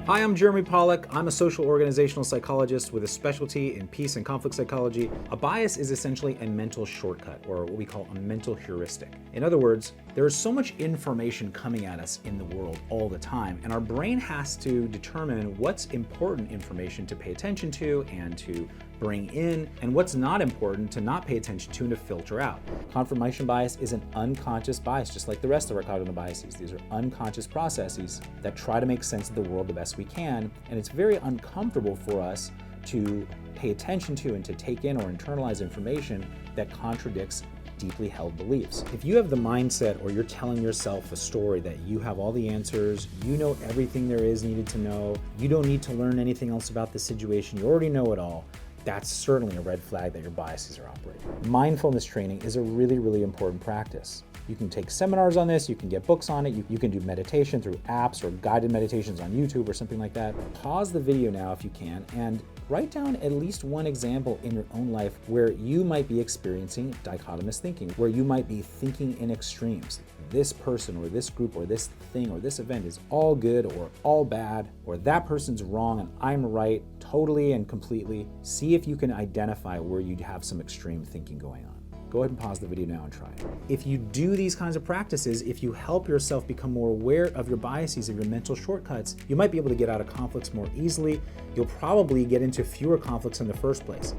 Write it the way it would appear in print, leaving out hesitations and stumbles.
Hi, I'm Jeremy Pollack. I'm a social organizational psychologist with a specialty in peace and conflict psychology. A bias is essentially a mental shortcut, or what we call a mental heuristic. In other words, there is so much information coming at us in the world all the time, and our brain has to determine what's important information to pay attention to and to bring in, and what's not important to not pay attention to and to filter out. Confirmation bias is an unconscious bias, just like the rest of our cognitive biases. These are unconscious processes that try to make sense of the world the best we can, and it's very uncomfortable for us to pay attention to and to take in or internalize information that contradicts deeply held beliefs. If you have the mindset, or you're telling yourself a story that you have all the answers, you know everything there is needed to know, you don't need to learn anything else about the situation, you already know it all, that's certainly a red flag that your biases are operating. Mindfulness training is a really, really important practice. You can take seminars on this, you can get books on it, you can do meditation through apps or guided meditations on YouTube or something like that. Pause the video now if you can and write down at least one example in your own life where you might be experiencing dichotomous thinking, where you might be thinking in extremes. This person or this group or this thing or this event is all good or all bad, or that person's wrong and I'm right totally and completely. See if you can identify where you have some extreme thinking going on. Go ahead and pause the video now and try it. If you do these kinds of practices, if you help yourself become more aware of your biases, of your mental shortcuts, you might be able to get out of conflicts more easily. You'll probably get into fewer conflicts in the first place.